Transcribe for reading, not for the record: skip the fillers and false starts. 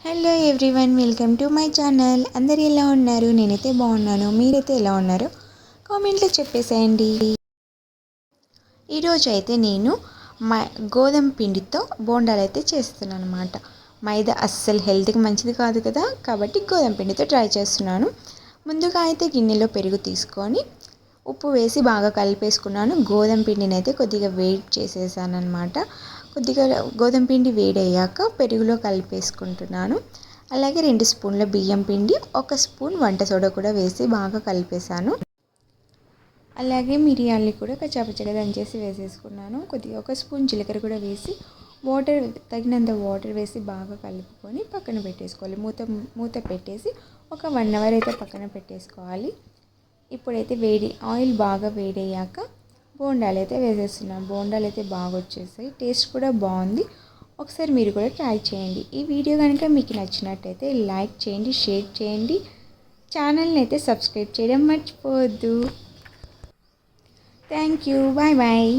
Hello everyone, welcome to my channel. అందరు ఎలా ఉన్నారు? నేనైతే బాగున్నాను. మీరైతే ఎలా ఉన్నారు? కామెంట్లో చెప్పేసేయండి. ఈరోజు అయితే నేను గోధుమ పిండితో బోండాలు అయితే చేస్తున్నాను అనమాట. మైదా అస్సలు హెల్త్కి మంచిది కాదు కదా, కాబట్టి గోధుమ పిండితో ట్రై చేస్తున్నాను. ముందుగా అయితే గిన్నెలో పెరుగు తీసుకొని ఉప్పు వేసి బాగా కలిపేసుకున్నాను. గోధుమ పిండిని అయితే కొద్దిగా వేడి చేసేసాను అనమాట. కొద్దిగా గోధుమ పిండి వేడయ్యాక పెరుగులో కలిపేసుకుంటున్నాను. అలాగే 2 స్పూన్ల బియ్యం పిండి, 1 స్పూన్ వంట సోడా కూడా వేసి బాగా కలిపేశాను. అలాగే మిరియాలని కూడా కచ్చాపచ్చగా దంచేసి వేసేసుకున్నాను. కొద్దిగా 1 స్పూన్ జీలకర్ర కూడా వేసి తగినంత వాటర్ వేసి బాగా కలుపుకొని పక్కన పెట్టేసుకోవాలి. మూత పెట్టేసి ఒక 1 అవర్ అయితే పక్కన పెట్టేసుకోవాలి. ఇప్పుడైతే ఆయిల్ బాగా వేడయ్యాక బోండాలు అయితే వేసేస్తున్నాను. బోండాలు అయితే బాగా వచ్చేసాయి, టేస్ట్ కూడా బాగుంది. ఒకసారి మీరు కూడా ట్రై చేయండి. ఈ వీడియో కనుక మీకు నచ్చినట్టయితే లైక్ చేయండి, షేర్ చేయండి, ఛానల్ని అయితే సబ్స్క్రైబ్ చేయడం మర్చిపోవద్దు. Thank you, bye bye.